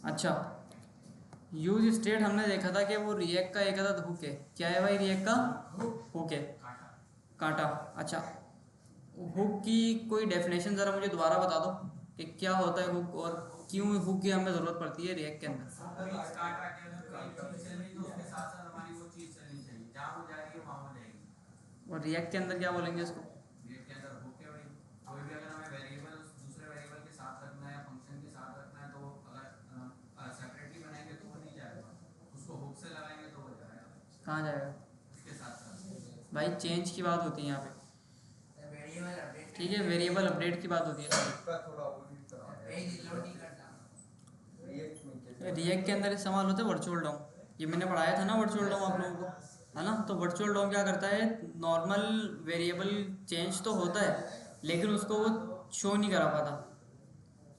अच्छा, use state हमने देखा था कि वो रिएक्ट का एक अदद हुक है। क्या है भाई? रिएक्ट का हुक है, कांटा। अच्छा, हुक की कोई डेफिनेशन ज़रा मुझे दोबारा बता दो कि क्या होता है हुक और क्यों हुक की हमें ज़रूरत पड़ती है रिएक्ट के अंदर। और रिएक्ट के अंदर क्या बोलेंगे इसको? कहाँ जाएगा भाई? चेंज की बात होती है यहाँ पे, ठीक है, वेरिएबल अपडेट की बात होती है। रिएक्ट के अंदर इस्तेमाल होता है वर्चुअल डॉम। ये मैंने पढ़ाया था ना वर्चुअल डॉम आप लोगों को, है ना? तो वर्चुअल डॉम क्या करता है, नॉर्मल वेरिएबल चेंज तो होता है लेकिन उसको वो शो नहीं करा पाता,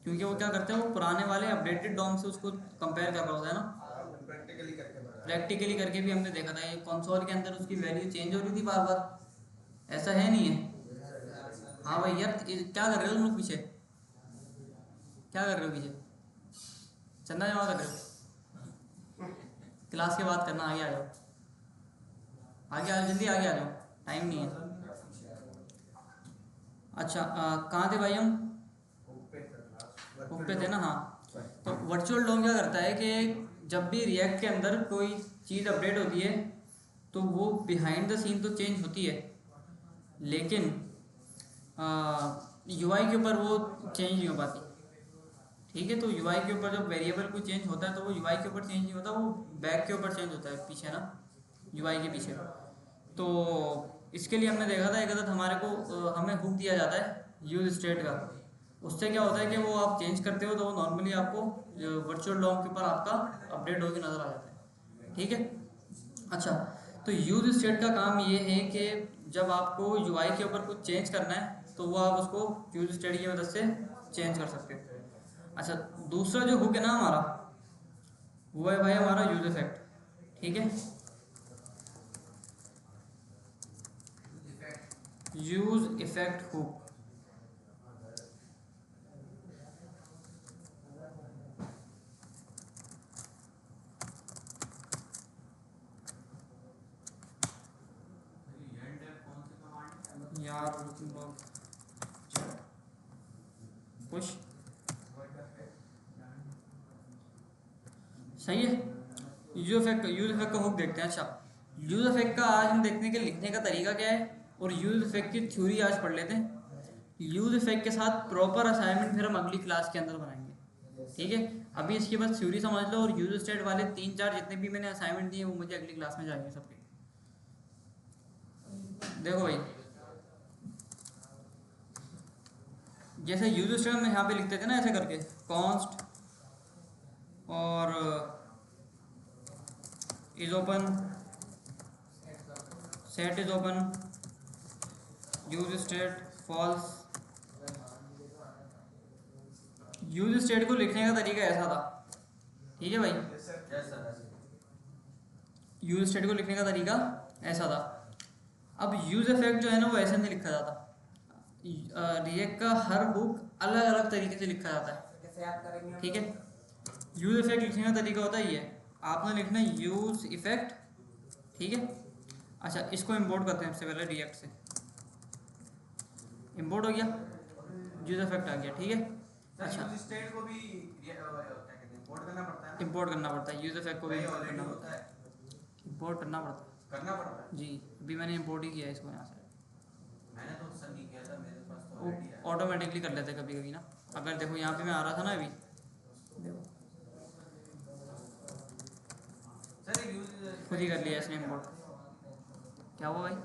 क्योंकि वो क्या करते हैं, वो पुराने वाले अपडेटेड डॉम से उसको कंपेयर कर रहा होता है ना। प्रैक्टिकली करके भी हमने देखा था, ये कंसोल के अंदर उसकी वैल्यू चेंज हो रही थी बार बार, ऐसा है नहीं है? हाँ भाई यार, क्या कर रहे हो तुम लोग पीछे? क्या कर रहे हो पीछे? चंदा जमा कर रहे हो? क्लास के बाद करना, आगे आ जाओ, आगे आ, जल्दी आगे आ जाओ, टाइम नहीं है। अच्छा, कहाँ थे भाई हम? हुक पे थे ना? हाँ, तो वर्चुअल डॉम क्या करता है कि जब भी रिएक्ट के अंदर कोई चीज़ अपडेट होती है तो वो बिहाइंड द सीन तो चेंज होती है, लेकिन यूआई के ऊपर वो चेंज नहीं हो पाती। ठीक है, तो यूआई के ऊपर जब वेरिएबल कोई चेंज होता है तो वो यूआई के ऊपर चेंज नहीं होता, वो बैक के ऊपर चेंज होता है, पीछे ना, यूआई के पीछे। तो इसके लिए हमने देखा था एक अदद हमारे को हमें हुक दिया जाता है यूज स्टेट का। उससे क्या होता है कि वो आप चेंज करते हो तो वो नॉर्मली आपको वर्चुअल डॉम के ऊपर आपका अपडेट होकर नज़र आ जाता है। ठीक है, अच्छा, तो यूज स्टेट का काम ये है कि जब आपको यूआई के ऊपर कुछ चेंज करना है तो वो आप उसको यूज स्टेट की मदद से चेंज कर सकते हो। अच्छा, दूसरा जो हुक है ना हमारा, वो है भाई हमारा यूज इफेक्ट। ठीक है, यूज इफेक्ट हुक। यार पुश सही है। यूज इफेक्ट का हुक देखते हैं। अच्छा, यूज इफेक्ट का आज हम देखने के लिखने का तरीका क्या है और यूज इफेक्ट की थ्योरी आज पढ़ लेते हैं। यूज इफेक्ट के साथ प्रॉपर असाइनमेंट फिर हम अगली क्लास के अंदर बनाएंगे। ठीक है, अभी इसके बाद थ्योरी समझ लो और यूज स्टेट वाले 3-4 जितने भी मैंने असाइनमेंट दिए वो मुझे अगली क्लास में जाएंगे सबके। देखो भाई, जैसे यूज स्टेट में यहाँ पे लिखते थे ना ऐसे करके, कॉन्स्ट और is open, set is open, use state false. Use state को लिखने का तरीका ऐसा था, ठीक है भाई, यूज स्टेट को लिखने का तरीका ऐसा था। अब यूज इफेक्ट जो है ना वो ऐसे नहीं लिखा जाता, रिएक्ट का हर हुक अलग अलग तरीके से लिखा जाता है। ठीक है, यूज इफेक्ट लिखने का तरीका होता है ये, आपने लिखना है यूज इफेक्ट। ठीक है, अच्छा, इसको इंपोर्ट करते हैं सबसे पहले, रिएक्ट से इंपोर्ट हो गया, यूज इफेक्ट आ गया। ठीक है, अच्छा, स्टेट को भी इंपोर्ट करना पड़ता है, इंपोर्ट करना पड़ता है, यूज इफेक्ट को भी इंपोर्ट करना होता है, इंपोर्ट करना पड़ता है जी। अभी मैंने इंपोर्ट ही किया है इसको यहाँ से, मैंने तो सर नहीं किया था, मेरे पास तो ऑलरेडी है। ऑटोमेटिकली कर लेते कभी कभी ना। अगर देखो यहाँ पे मैं आ रहा था ना अभी, देखो सर यूज खुद ही कर लिया इसने इंपोर्ट। क्या हुआ भाई?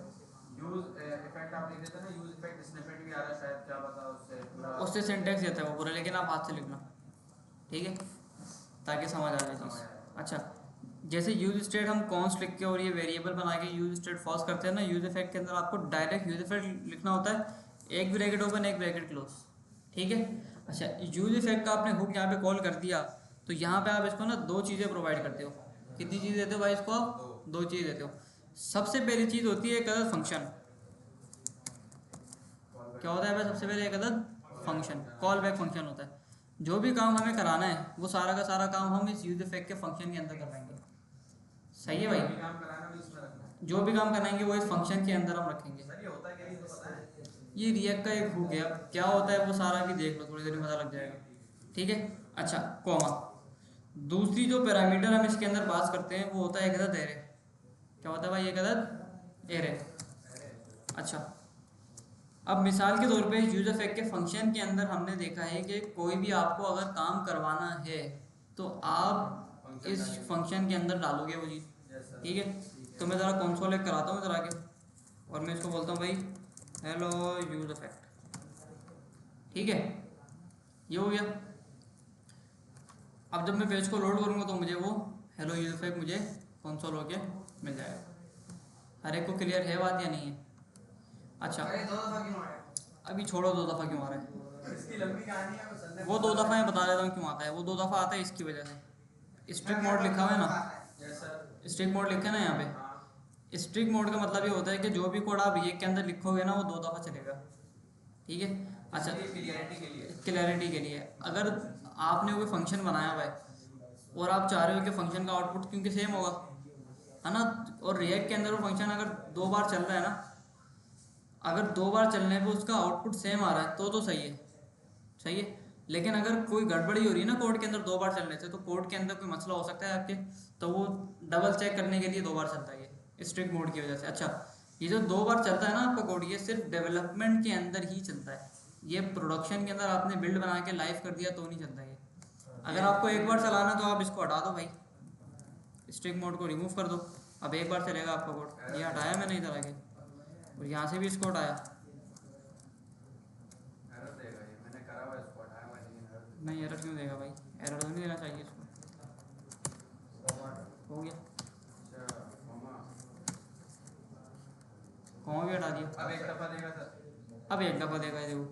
यूज इफेक्ट आप लिख देते हैं ना, यूज इफेक्ट स्निपेट भी आ रहा है शायद, क्या पता उससे पूरा, उससे सिंटेक्स देता है वो पूरा, लेकिन आप हाथ से लिखना, ठीक है, ताकि समझ आ जाए चीज़। अच्छा, जैसे यूज स्टेट हम कॉन्स्ट लिख के और ये वेरिएबल बना के यूज स्टेट फॉल्स करते हैं ना, यूज इफेक्ट के अंदर आपको डायरेक्ट यूज इफेक्ट लिखना होता है, एक ब्रैकेट ओपन एक ब्रैकेट क्लोज। ठीक है, अच्छा, यूज इफेक्ट का आपने हुक यहाँ पे कॉल कर दिया तो यहाँ पे आप इसको ना दो चीज़ें प्रोवाइड करते हो। कितनी चीज़ देते हो भाई इसको आप? दो चीज़ देते हो। सबसे पहली चीज़ होती है एक अदद फंक्शन। क्या होता है भाई? सबसे पहले एक अदद फंक्शन, कॉल बैक फंक्शन होता है। जो भी काम हमें कराना है वो सारा का सारा काम हम इस यूज इफेक्ट के फंक्शन के अंदर करवाएंगे। सही है भी भाई, काम कराना भी उसमें रखना है। जो भी काम कराएंगे वो इस फंक्शन के अंदर हम रखेंगे। सर ये होता क्या है, ये तो पता है। ये रिएक्ट का एक हुक है, अब क्या होता है वो सारा भी देख लो, थोड़ी देर में पता लग जाएगा। ठीक है, अच्छा कॉमा। दूसरी जो पैरामीटर हम इसके अंदर पास करते हैं वो होता है एक अदद एरे। क्या होता है भाई, एक अदद एरे। अच्छा, अब मिसाल के तौर पे यूज इफेक्ट के फंक्शन के अंदर हमने देखा है कि कोई भी आपको अगर काम करवाना है तो आप इस फंक्शन के अंदर डालोगे वो चीज़। Yes, sir. ठीक है, तो मैं ज़रा कंसोल एक कराता हूँ इधर आके, और मैं इसको बोलता हूँ भाई हेलो यूज इफेक्ट। ठीक है, ये हो गया। अब जब मैं पेज को लोड करूँगा तो मुझे वो हेलो यूज इफेक्ट मुझे कंसोल होके मिल जाएगा। हर एक को क्लियर है बात या नहीं है? अच्छा, अरे दो दफा क्यों आया? अभी छोड़ो 2 दफ़ा क्यों आ रहा है, इसकी लंबी कहानी है, वो संदर्भ वो 2 दफ़ा मैं बता देता हूँ क्यों आता है। वो 2 दफ़ा आता है इसकी वजह से, स्ट्रिक्ट मोड लिखा हुआ है ना, Yes, sir. स्ट्रिक्ट मोड लिखा है ना यहाँ पे। हाँ। स्ट्रिक्ट मोड का मतलब ये होता है कि जो भी कोड आप रिएक्ट के अंदर लिखोगे ना वो 2 दफ़ा चलेगा। ठीक है, अच्छा ये क्लियरिटी के लिए। क्लैरिटी के लिए, अगर आपने कोई फंक्शन बनाया हुआ है और आप चाह रहे हो कि फंक्शन का आउटपुट क्योंकि सेम होगा, है ना, और रिएक्ट के अंदर वो फंक्शन अगर 2 बार चल रहा है ना, अगर 2 बार चलने पे उसका आउटपुट सेम आ रहा है तो सही है, सही है। लेकिन अगर कोई गड़बड़ी हो रही है ना कोड के अंदर 2 बार चलने से, तो कोड के अंदर कोई मसला हो सकता है आपके, तो वो डबल चेक करने के लिए 2 बार चलता है ये स्ट्रिक्ट मोड की वजह से। अच्छा, ये जो 2 बार चलता है ना आपका कोड, ये सिर्फ डेवलपमेंट के अंदर ही चलता है। ये प्रोडक्शन के अंदर आपने बिल्ड बना के लाइव कर दिया तो नहीं चलता ये। अगर आपको एक बार चलाना तो आप इसको हटा दो भाई, स्ट्रिक्ट मोड को रिमूव कर दो, अब एक बार चलेगा आपका कोड। ये हटाया मैंने इधर आके, और यहाँ से भी इसको हटाया। एरर देगा ये, मैंने करा हुआ है इसको, हटाया हुआ है, लेकिन एरर देगा। नहीं एरर क्यों देगा भाई, एरर तो नहीं देना चाहिए इसको। हो गया, अच्छा, कॉमा। कॉमा भी हटा दिया। अब एक दफा देगा सर। अब एक दफ़ा देगा ये देखो,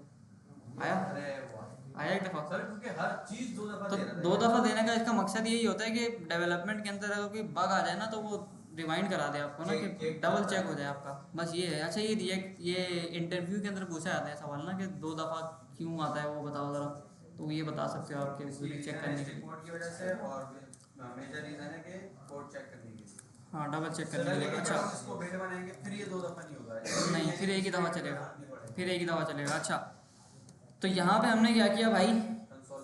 आया अरे वाह। आया एक दफ़ा। सर क्योंकि हर चीज दो दफा तो दे रहा था। 2 दफ़ा देने का इसका मकसद यही होता है कि डेवलपमेंट के अंदर अगर कोई बग आ जाए ना तो वो रिवाइंड करा दे आपको ना, कि डबल चेक हो जाए आपका, बस ये है। अच्छा, ये रिएक्ट ये इंटरव्यू के अंदर पूछा जाता है सवाल ना कि 2 दफ़ा क्यों आता है वो बताओ ज़रा, तो ये बता सकते हो आपके चेक करने के लिए। कोड की वजह से, और मेजर रीजन है कि कोड चेक करने के लिए। हाँ, डबल चेक सर करने के लिए। लेकिन अच्छा, जब हम इसको बिल्ड बनाएंगे फिर ये दो दफा नहीं होगा। नहीं, फिर एक ही दफ़ा चलेगा, फिर एक ही दफ़ा चलेगा। अच्छा, तो यहाँ पे हमने क्या किया भाई,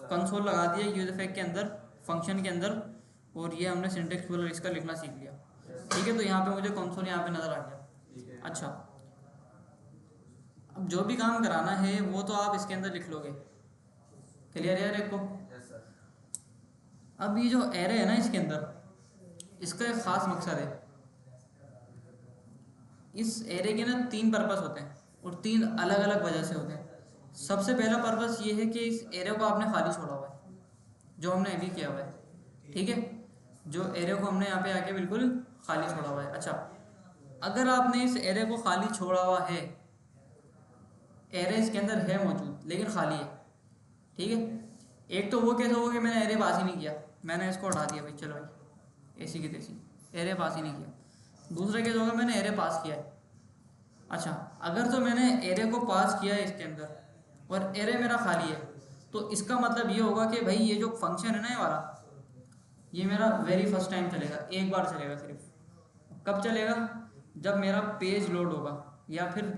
कंसोल लगा दिया यूज इफेक्ट के अंदर फंक्शन के अंदर, और ये हमने सिंटेक्स पूरा इसका लिखना सीख लिया। ठीक है, तो यहाँ पे मुझे कंसोल यहाँ पे नज़र आ गया। अच्छा, अब जो भी काम कराना है वो तो आप इसके अंदर लिख लोगे, क्लियर है एक को। Yes sir. अब ये जो एरे है ना इसके अंदर, इसका एक ख़ास मकसद है। इस एरे के ना 3 पर्पस होते हैं, और 3 अलग अलग वजह से होते हैं। सबसे पहला पर्पस ये है कि इस एरे को आपने खाली छोड़ा हुआ है, जो हमने अभी किया हुआ है। ठीक है, जो एरे को हमने यहाँ पे आके बिल्कुल खाली छोड़ा हुआ है। अच्छा, अगर आपने इस एरे को खाली छोड़ा हुआ है, एरे इसके अंदर है मौजूद लेकिन खाली है, ठीक है, एक तो वो केस होगा कि मैंने एरे पास ही नहीं किया, मैंने इसको हटा दिया भाई, चलो भाई ऐसी की तैसी, एरे पास ही नहीं किया। दूसरा केस होगा मैंने एरे पास किया है। अच्छा, अगर तो मैंने एरे को पास किया है इसके अंदर और एरे मेरा खाली है, तो इसका मतलब ये होगा कि भाई ये जो फंक्शन है ना ये वाला, ये मेरा वेरी फर्स्ट टाइम चलेगा, एक बार चलेगा सिर्फ। कब चलेगा? जब मेरा पेज लोड होगा या फिर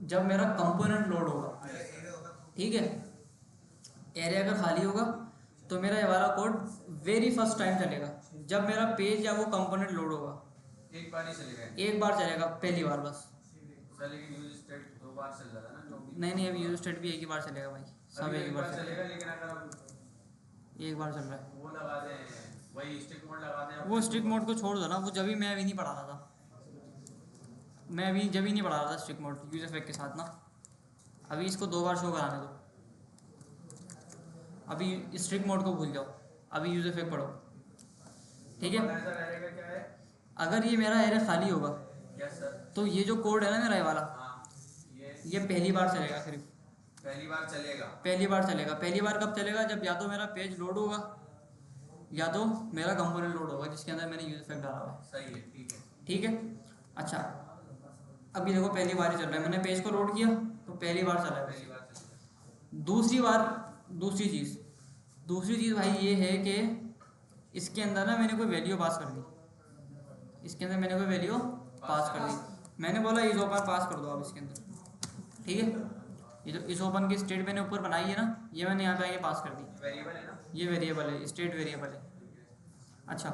जब मेरा कंपोनेंट लोड होगा। ठीक है, एरे अगर खाली होगा तो मेरा ये वाला कोड वेरी फर्स्ट टाइम चलेगा, जब मेरा पेज या वो कंपोनेंट लोड होगा। एक बार ही चलेगा। एक बार चलेगा, पहली बार बस। सर लेकिन यूज स्टेट 2 बार चल रहा था ना, जो भी। नहीं, अभी यूज स्टेट भी एक ही बार चलेगा भाई, सब एक ही बार चलेगा। चलेगा, लेकिन अगर हम एक बार चल रहा है, वो लगा दें, वही स्टिक मोड लगा दें। वो स्ट्रिक मोड को छोड़ दो ना, वो जब भी मैं अभी नहीं पढ़ा रहा था, मैं अभी जब ही नहीं पढ़ा रहा था स्ट्रिक मोड यूज इफेक्ट के साथ ना। अभी इसको 2 बार शो कराने दो, अभी स्ट्रिक मोड को भूल जाओ, अभी यूज इफेक्ट पढ़ो। ठीक है, ऐसा रहेगा क्या है? अगर ये मेरा एरे खाली होगा यस सर। तो ये जो कोड है ना मेरा ये वाला, हाँ, ये पहली बार चलेगा, सिर्फ पहली बार चलेगा। पहली बार चलेगा। पहली बार कब चलेगा? जब या तो मेरा पेज लोड होगा या तो मेरा कंपोनेंट लोड होगा जिसके अंदर मैंने यूज इफेक्ट डाला हुआ है। सही है, ठीक है। ठीक है, अच्छा अभी देखो पहली बार ही चल रहा है, मैंने पेज को लोड किया तो पहली बार चला है। पहली बार चलेगा। दूसरी बार, दूसरी चीज़, दूसरी चीज़ भाई ये है कि इसके अंदर ना मैंने कोई वैल्यू पास कर दी, इसके अंदर मैंने कोई वैल्यू पास कर दी, मैंने बोला इस ओपन पास कर दो आप इसके अंदर, ठीक है। ये जो इस ओपन की स्टेट मैंने ऊपर बनाई है ना, ये मैंने यहाँ पे आके पास कर दी, वेरिएबल है ना, ये वेरिएबल है, स्टेट वेरिएबल है। अच्छा,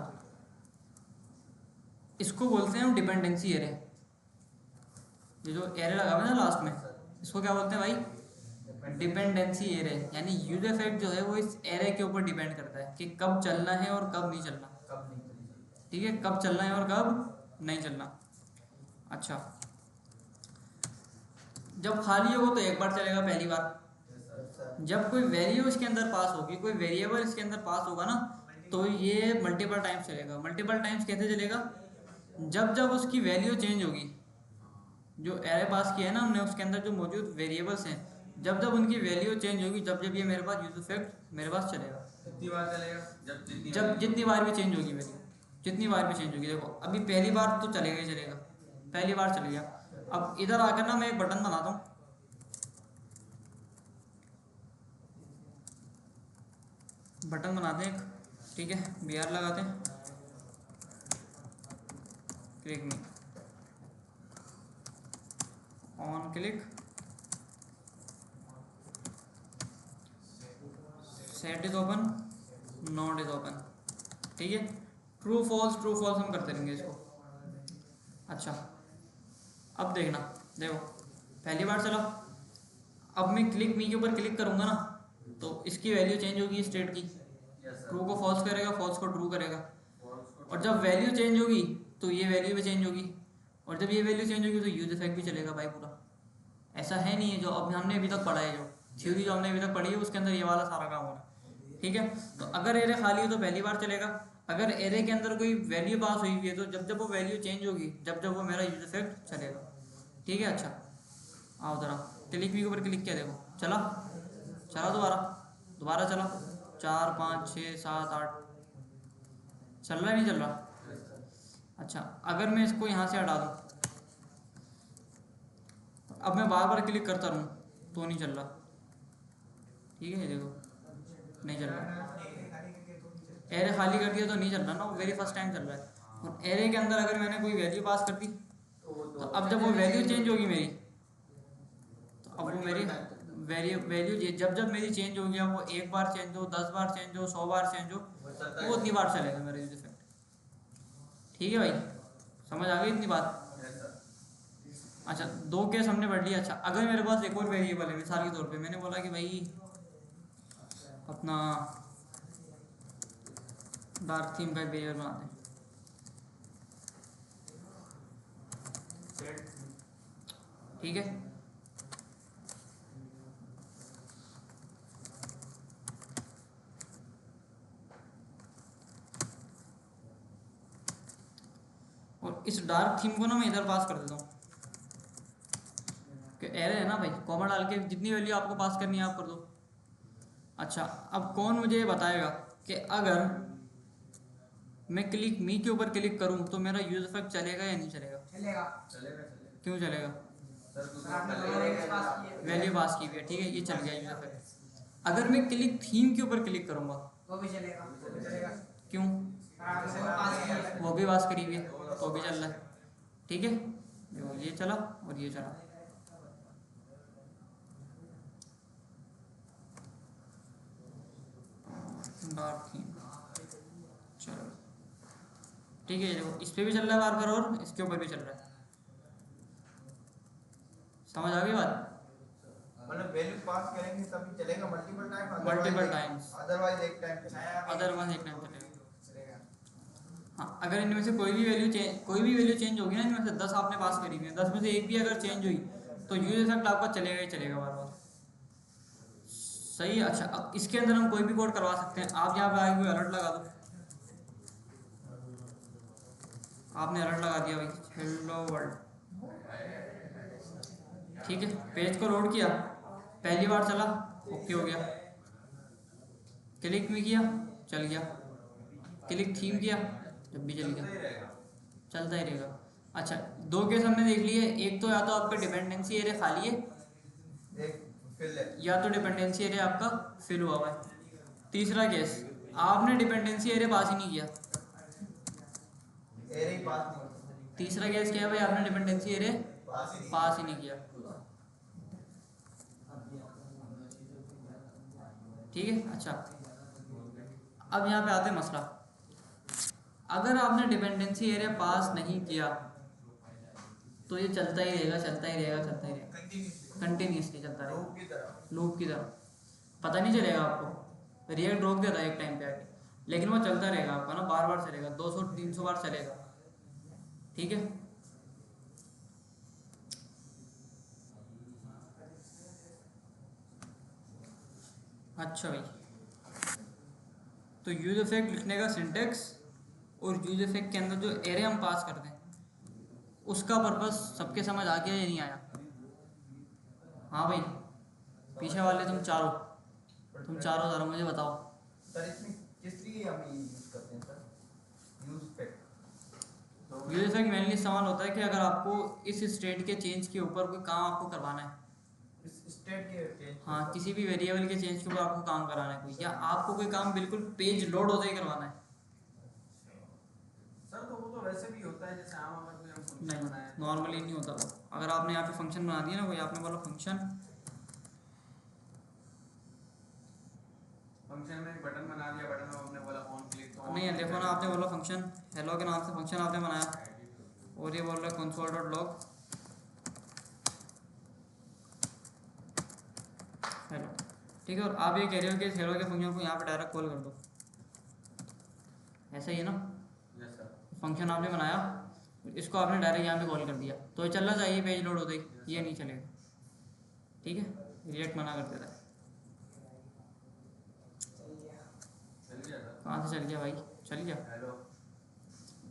इसको बोलते हैं हम डिपेंडेंसी एरे। ये जो एरे लगा हुआ है ना लास्ट में, इसको क्या बोलते हैं भाई, डिपेंडेंसी एरे। यानी यूज इफेक्ट जो है वो इस एरे के ऊपर डिपेंड करता है कि कब चलना है और कब नहीं चलना, कब नहीं चलेगी। ठीक है, कब चलना है और कब नहीं चलना। अच्छा, जब खाली होगा तो एक बार चलेगा पहली बार। जब कोई वैल्यू इसके अंदर पास होगी, कोई वेरिएबल इसके अंदर पास होगा ना, तो ये मल्टीपल टाइम्स चलेगा। मल्टीपल टाइम्स कैसे चलेगा, जब जब उसकी वैल्यू चेंज होगी, जो एरे पास किया है ना हमने उसके अंदर जो मौजूद वेरिएबल्स हैं, जब जब उनकी वैल्यू चेंज होगी, जब जब ये मेरे पास यूज इफेक्ट मेरे पास चलेगा। कितनी बार चलेगा, जब जितनी बार भी चेंज होगी वैल्यू, जितनी बार भी चेंज होगी। देखो अभी पहली बार तो चलेगा ही चलेगा, पहली बार चल गया। अब इधर आकर ना मैं एक बटन बनाता हूँ, बटन बनाते हैं एक, ठीक है, BR लगाते हैं, click me, on click, set is open, not is open, ठीक है। ट्रू फॉल्स हम करते रहेंगे इसको। अच्छा, अब देखना, देखो पहली बार चला, अब मैं क्लिक मी के ऊपर क्लिक करूंगा ना, तो इसकी वैल्यू चेंज होगी स्टेट की, ट्रू को फॉल्स करेगा, फॉल्स को ट्रू करेगा। और जब वैल्यू चेंज होगी तो ये वैल्यू भी चेंज होगी, और जब ये वैल्यू चेंज होगी तो यूज इफेक्ट भी चलेगा भाई पूरा। ऐसा है नहीं है जो अब हमने अभी तक पढ़ा है, जो थ्योरी जो हमने अभी तक पढ़ी है उसके अंदर ये वाला सारा काम हो रहा है, ठीक है। तो अगर एरे खाली हो तो पहली बार चलेगा, अगर एरे के अंदर कोई वैल्यू पास हुई हुई है तो जब जब वो वैल्यू चेंज होगी, जब जब वो मेरा यूज इफेक्ट चलेगा, ठीक है। अच्छा, आओ ज़रा क्लिक भी के ऊपर क्लिक किया, देखो चला, चला दोबारा चला, 4 5 6 7 8, चल रहा है नहीं चल रहा। अच्छा, अगर मैं इसको यहाँ से हटा दूँ, अब मैं बार बार क्लिक करता रहूँ तो नहीं चल रहा, ठीक है, देखो नहीं चल रहा। एरे खाली कर दिया तो नहीं चल रहा ना, वो वेरी फर्स्ट टाइम चल रहा है। और एरे के अंदर अगर मैंने कोई वैल्यू पास कर दी, तो अब जब वो वैल्यू चेंज होगी मेरी, तो अब वो मेरी वैल्यू जब जब मेरी चेंज होगी, अब वो एक बार चेंज हो, 10 बार चेंज हो, 100 बार चेंज हो, वो उतनी बार चलेगा मेरा यूज इफेक्ट, ठीक है भाई, समझ आ गई इतनी बात। अच्छा, 2 केस हमने पढ़ लिया। अच्छा, अगर मेरे पास एक और वेरिएबल है, मिसाल के तौर पे मैंने बोला कि भाई अपना डार्क थीम का एक वेरिएबल बनाते हैं, ठीक है। और इस डार्क थीम को ना मैं इधर पास कर देता हूँ, कि एरे है ना भाई, कॉमा डाल के जितनी वैल्यू आपको पास करनी है आप कर दो। अच्छा, अब कौन मुझे ये बताएगा कि अगर मैं क्लिक मी के ऊपर क्लिक करूं तो मेरा यूज इफेक्ट चलेगा या नहीं चलेगा? चलेगा। क्यों चलेगा? वैल्यू पास की हुई है, ठीक है, ये चल गया यूज इफेक्ट। अगर मैं क्लिक थीम के ऊपर क्लिक करूंगा वो भी चलेगा। क्यों? वो भी पास करी हुई है तो भी चल रहा है, ठीक है। देखो ये चला और ये चला, डार्क थीम, चलो ठीक है। देखो इस पे भी चल रहा है बार बार और इसके ऊपर भी चल रहा है, समझ आ गई बात? मतलब वैल्यू पास करेंगे तभी चलेगा मल्टीपल टाइम्स, अदरवाइज एक टाइम चलेगा। हाँ, अगर इनमें से कोई भी वैल्यू चेंज होगी ना, इनमें से 10 आपने पास करी हुई है, 10 में से एक भी अगर चेंज हुई तो यूज इफेक्ट आपका चलेगा ही चलेगा बार बार, सही है। अच्छा, अब इसके अंदर हम कोई भी कोड करवा सकते हैं। आप यहाँ पे आए हुए अलर्ट लगा दो, आपने अलर्ट लगा दिया भाई, हेलो वर्ल्ड, ठीक है। पेज को लोड किया, पहली बार चला, ओके हो गया, क्लिक में किया चल गया, क्लिक थीम किया जब भी चल गया, चलता ही रहेगा। अच्छा, 2 केस हमने देख लिए, एक तो या तो आपका डिपेंडेंसी एरिया खाली है, एक फिल है, या तो डिपेंडेंसी एरिया आपका फिल हुआ है, तीसरा केस, आपने डिपेंडेंसी एरिया पास ही नहीं किया। एरे ही पास नहीं, तीसरा केस क्या है भाई, आपने डिपेंडेंसी एरिया पास ही नहीं किया। ठीक है, अच्छा अब यहाँ पे आते हैं मसला। अगर आपने डिपेंडेंसी एरिया पास नहीं किया तो ये चलता ही रहेगा, चलता ही रहेगा, चलता ही रहेगा, कंटिन्यूसली चलता रहेगा, लूप की तरह। लूप की तरह। पता नहीं चलेगा आपको, रिएक्ट रोक देता है एक टाइम पे आके, लेकिन वो चलता रहेगा आपका ना, बार बार चलेगा, 200-300 बार चलेगा। ठीक है, अच्छा भाई, तो यूज इफेक्ट लिखने का सिंटेक्स और यूज इफेक्ट के अंदर जो एरे हम पास करते हैं उसका पर्पस सबके समझ आ गया या नहीं आया? हाँ भाई, पीछे वाले तुम चारों जरा मुझे बताओ। सर इसमें किस लिए हम यूज करते हैं sir, use effect? Use effect mainly इस्तेमाल होता है कि अगर आपको इस स्टेट के चेंज के ऊपर कोई काम आपको करवाना है, इस स्टेट के चेंज, हाँ किसी भी वेरिएबल के चेंज के ऊपर आपको काम कराना है कोई, या आपको कोई काम बिल्कुल पेज लोड होते ही करवाना है। सर तो वो तो वैसे भी होता है, जैसे आम अगर कोई हम फंक्शन नहीं, बनाए नॉर्मली नहीं होता वो। अगर आपने यहाँ पे फंक्शन बना दिया ना, कोई आपने बोला फंक्शन में एक बटन बना दिया, बटन में हमने बोला ऑन क्लिक, तो नहीं है, देखो ना, आपने बोला फंक्शन हेलो के नाम से फंक्शन आपने बनाया और ये बोल रहा है console.log हेलो। ठीक है, और आप ये कह रहे हो कि हेलो के फंक्शन को यहाँ पे डायरेक्ट कॉल कर दो, ऐसा ही है ना? Yes sir. फंक्शन आपने बनाया, इसको आपने डायरेक्ट यहाँ पे कॉल कर दिया तो ये चलना चाहिए पेज लोड होते ही, ये नहीं चलेगा। ठीक है, रिएक्ट मना कर देता है। चल गया सर, कहाँ से चल गया भाई, चल गया। हेलो।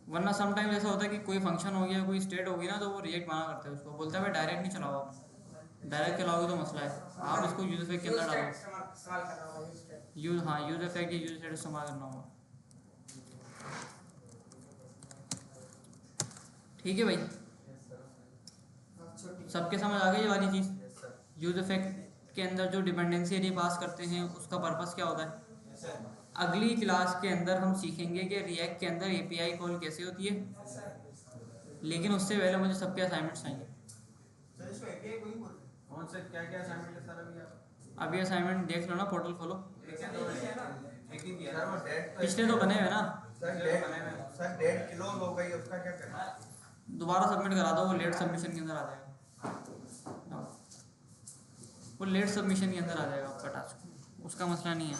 वरना समटाइम ऐसा होता है कि कोई फंक्शन हो गया, कोई स्टेट हो गई ना, तो वो रिएक्ट मना करते हैं, उसको बोलता है भाई डायरेक्ट नहीं चलाओ, आप डायरेक्ट चलाओगे तो मसला है, आप इसको यूज इफेक्ट के अंदर डालो। इस्तेमाल करना होगा यूज इफेक्ट। यूज, हाँ यूज इफेक्ट या यूज स्टेट इस्तेमाल करना होगा। ठीक है भाई, सबके समझ आ गई ये वाली चीज़? यस सर, यूज इफेक्ट के अंदर जो डिपेंडेंसी एरिया पास करते हैं उसका पर्पस क्या होता है? यस सर, अगली क्लास के अंदर हम सीखेंगे कि रिएक्ट के अंदर एपीआई कॉल कैसे होती है, लेकिन उससे पहले मुझे सबके असाइनमेंट्स चाहिए। सर इसको एपीआई को ही बोलते हैं। कौन से क्या क्या असाइनमेंट है सर अभी आप? अभी असाइनमेंट देख लो ना, पोर्टल खोलो, एक है दो है, एक ही दिया सर वो ना डेट पिछले तो बने हुए ना, सर डेट क्लोज हो गई, उसका क्या करें? दोबारा सबमिट करा दो, वो लेट सबमिशन के अंदर आ जाएगा, वो लेट सबमिशन के अंदर आ जाएगा आपका टास्क, उसका मसला नहीं है।